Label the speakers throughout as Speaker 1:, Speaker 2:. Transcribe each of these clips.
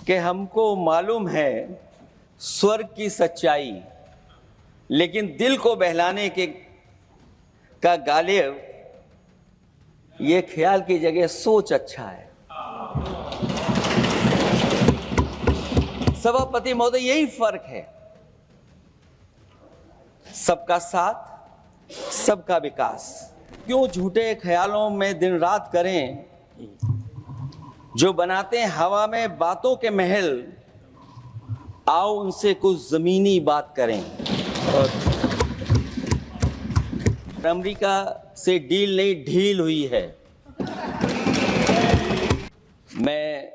Speaker 1: कि हमको मालूम है स्वर्ग की सच्चाई, लेकिन दिल को बहलाने के का गालिब ये ख्याल की जगह सोच अच्छा है। सभापति महोदय, यही फर्क है। सबका साथ, सबका विकास। क्यों झूठे ख्यालों में दिन रात करें, जो बनाते हैं हवा में बातों के महल, आओ उनसे कुछ जमीनी बात करें। और अमेरिका से डील नहीं ढील हुई है। मैं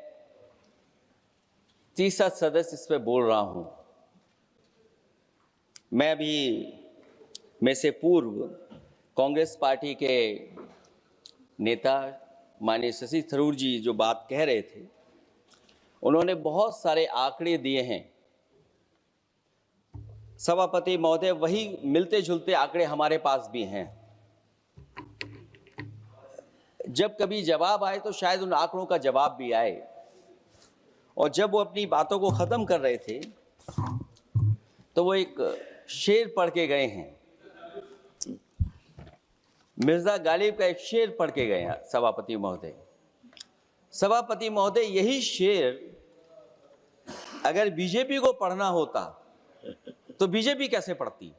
Speaker 1: तीसरा सदस्य इस पे बोल रहा हूं। मैं अभी में से पूर्व कांग्रेस पार्टी के नेता माननीय शशि थरूर जी जो बात कह रहे थे, उन्होंने बहुत सारे आंकड़े दिए हैं। सभापति महोदय, वही मिलते जुलते आंकड़े हमारे पास भी हैं। जब कभी जवाब आए तो शायद उन आंकड़ों का जवाब भी आए। और जब वो अपनी बातों को खत्म कर रहे थे तो वो एक शेर पढ़ के गए हैं। मिर्जा गालिब का एक शेर पढ़ के गए हैं सभापति महोदय। सभापति महोदय, यही शेर अगर बीजेपी को पढ़ना होता तो बीजेपी कैसे पढ़ती?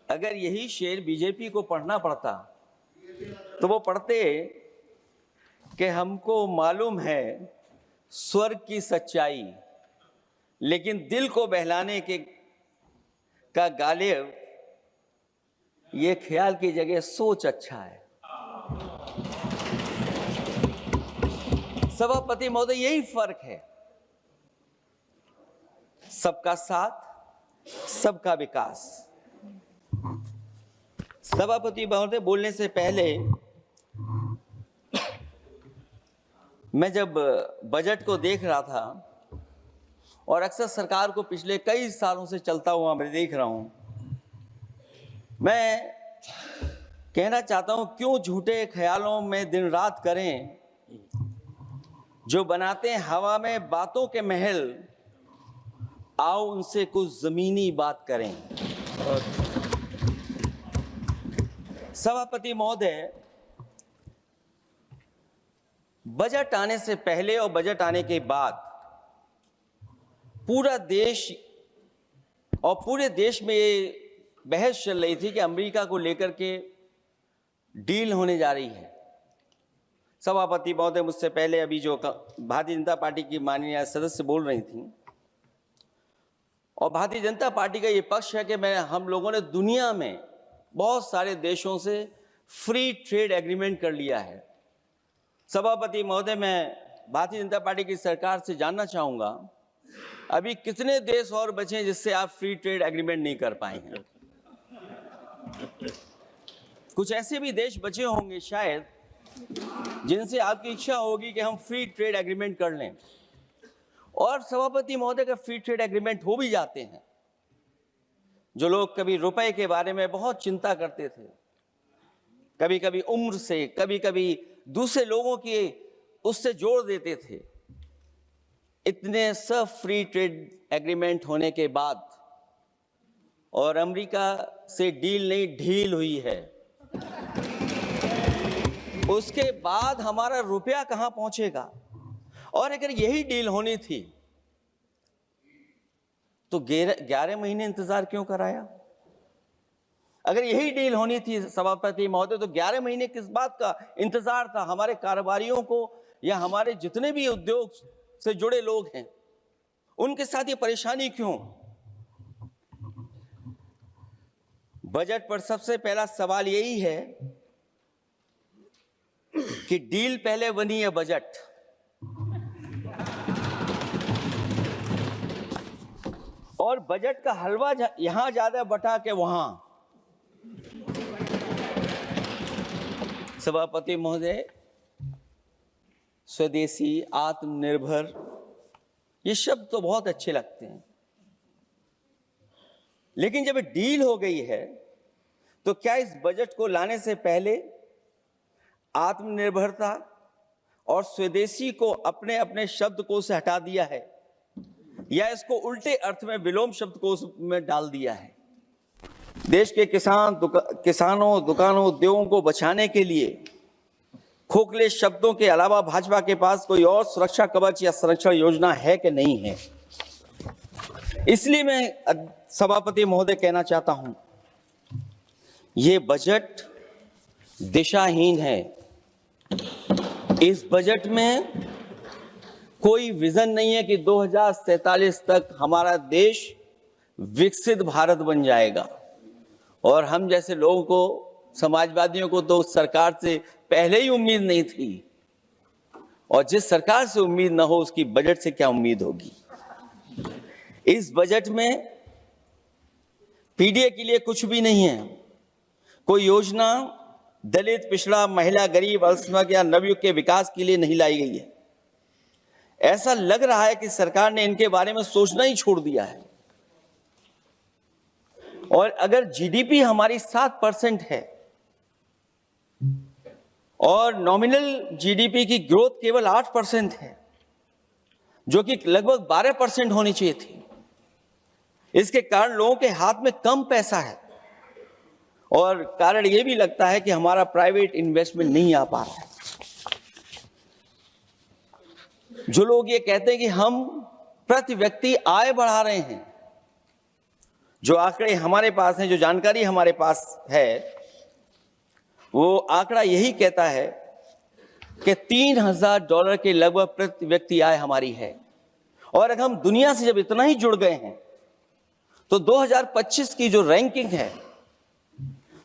Speaker 1: अगर यही शेर बीजेपी को पढ़ना पड़ता तो वो पढ़ते कि हमको मालूम है स्वर्ग की सच्चाई, लेकिन दिल को बहलाने के का गालिब ये ख्याल की जगह सोच अच्छा है। सभापति महोदय, यही फर्क है। सबका साथ, सबका विकास। सभापति महोदय, बोलने से पहले मैं जब बजट को देख रहा था और अक्सर सरकार को पिछले कई सालों से चलता हुआ मैं देख रहा हूं, मैं कहना चाहता हूं, क्यों झूठे ख्यालों में दिन रात करें, जो बनाते हैं हवा में बातों के महल, आओ उनसे कुछ जमीनी बात करें। सभापति महोदय, बजट आने से पहले और बजट आने के बाद पूरा देश और पूरे देश में ये बहस चल रही थी कि अमेरिका को लेकर के डील होने जा रही है। सभापति महोदय, मुझसे पहले अभी जो भारतीय जनता पार्टी की माननीय सदस्य बोल रही थी, और भारतीय जनता पार्टी का ये पक्ष है कि हम लोगों ने दुनिया में बहुत सारे देशों से फ्री ट्रेड एग्रीमेंट कर लिया है। सभापति महोदय, मैं भारतीय जनता पार्टी की सरकार से जानना चाहूंगा, अभी कितने देश और बचे हैं जिससे आप फ्री ट्रेड एग्रीमेंट नहीं कर पाए हैं? कुछ ऐसे भी देश बचे होंगे शायद जिनसे आपकी इच्छा होगी कि हम फ्री ट्रेड एग्रीमेंट कर लें। और सभापति महोदय, का फ्री ट्रेड एग्रीमेंट हो भी जाते हैं, जो लोग कभी रुपए के बारे में बहुत चिंता करते थे, कभी कभी उम्र से, कभी कभी दूसरे लोगों की उससे जोड़ देते थे, इतने सब फ्री ट्रेड एग्रीमेंट होने के बाद और अमेरिका से डील नहीं ढील हुई है, उसके बाद हमारा रुपया कहां पहुंचेगा? और अगर यही डील होनी थी तो 11 महीने इंतजार क्यों कराया? अगर यही डील होनी थी सभापति महोदय, तो 11 महीने किस बात का इंतजार था? हमारे कारोबारियों को या हमारे जितने भी उद्योग से जुड़े लोग हैं, उनके साथ ये परेशानी क्यों? बजट पर सबसे पहला सवाल यही है कि डील पहले बनी है बजट। और बजट का हलवा यहां ज्यादा बटा के वहां। सभापति महोदय, स्वदेशी, आत्मनिर्भर, ये शब्द तो बहुत अच्छे लगते हैं, लेकिन जब डील हो गई है तो क्या इस बजट को लाने से पहले आत्मनिर्भरता और स्वदेशी को अपने अपने शब्दकोश से हटा दिया है या इसको उल्टे अर्थ में विलोम शब्दकोश में डाल दिया है। देश के किसानों, दुकानों, उद्योगों को बचाने के लिए खोखले शब्दों के अलावा भाजपा के पास कोई और सुरक्षा कवच या संरक्षण योजना है कि नहीं है। इसलिए मैं सभापति महोदय कहना चाहता हूं, ये बजट दिशाहीन है। इस बजट में कोई विजन नहीं है कि 2047 तक हमारा देश विकसित भारत बन जाएगा। और हम जैसे लोगों को, समाजवादियों को तो सरकार से पहले ही उम्मीद नहीं थी, और जिस सरकार से उम्मीद ना हो उसकी बजट से क्या उम्मीद होगी। इस बजट में पीडीए के लिए कुछ भी नहीं है। कोई योजना दलित, पिछड़ा, महिला, गरीब, अल्पसंख्यक या नवयुग के विकास के लिए नहीं लाई गई है। ऐसा लग रहा है कि सरकार ने इनके बारे में सोचना ही छोड़ दिया है। और अगर जीडीपी हमारी 7% है और नॉमिनल जीडीपी की ग्रोथ केवल 8% है, जो कि लगभग 12% होनी चाहिए थी, इसके कारण लोगों के हाथ में कम पैसा है। और कारण यह भी लगता है कि हमारा प्राइवेट इन्वेस्टमेंट नहीं आ पा रहा है। जो लोग ये कहते हैं कि हम प्रति व्यक्ति आय बढ़ा रहे हैं, जो आंकड़े हमारे पास हैं, जो जानकारी हमारे पास है, वो आंकड़ा यही कहता है कि $3000 के लगभग प्रति व्यक्ति आय हमारी है। और अगर हम दुनिया से जब इतना ही जुड़ गए हैं तो 2025 की जो रैंकिंग है,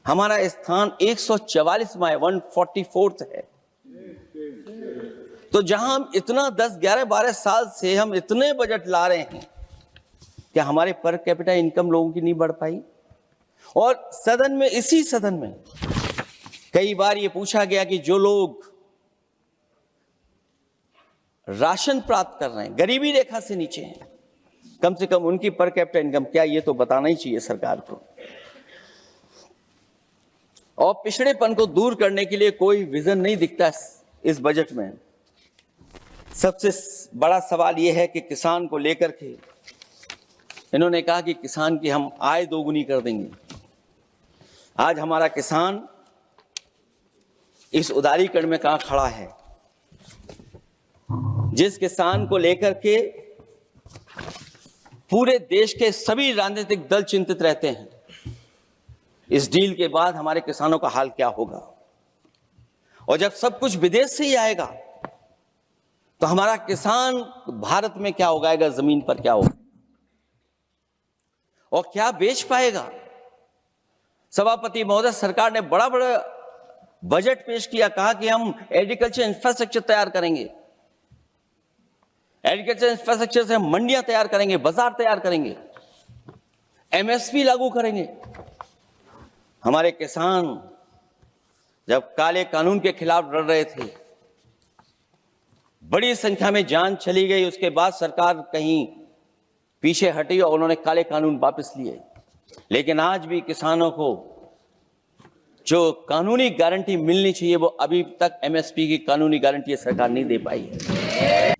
Speaker 1: हमारा स्थान 144वां है, 144th है। तो जहां हम इतना 10, 11, 12 साल से हम इतने बजट ला रहे हैं, क्या हमारे पर कैपिटा इनकम लोगों की नहीं बढ़ पाई? और सदन में, इसी सदन में कई बार ये पूछा गया कि जो लोग राशन प्राप्त कर रहे हैं, गरीबी रेखा से नीचे हैं, कम से कम उनकी पर कैपिटा इनकम क्या, ये तो बताना ही चाहिए सरकार को। और पिछड़ेपन को दूर करने के लिए कोई विजन नहीं दिखता इस बजट में। सबसे बड़ा सवाल यह है कि किसान को लेकर के इन्होंने कहा कि किसान की हम आय दोगुनी कर देंगे। आज हमारा किसान इस उदारीकरण में कहां खड़ा है? जिस किसान को लेकर के पूरे देश के सभी राजनीतिक दल चिंतित रहते हैं, इस डील के बाद हमारे किसानों का हाल क्या होगा? और जब सब कुछ विदेश से ही आएगा तो हमारा किसान भारत में क्या उगाएगा, जमीन पर क्या होगा और क्या बेच पाएगा? सभापति महोदय, सरकार ने बड़ा बजट पेश किया, कहा कि हम एग्रीकल्चर इंफ्रास्ट्रक्चर तैयार करेंगे, एग्रीकल्चर इंफ्रास्ट्रक्चर से हम मंडियां तैयार करेंगे, बाजार तैयार करेंगे, एमएसपी लागू करेंगे। हमारे किसान जब काले कानून के खिलाफ लड़ रहे थे, बड़ी संख्या में जान चली गई, उसके बाद सरकार कहीं पीछे हटी और उन्होंने काले कानून वापस लिए। लेकिन आज भी किसानों को जो कानूनी गारंटी मिलनी चाहिए, वो अभी तक एमएसपी की कानूनी गारंटी सरकार नहीं दे पाई है।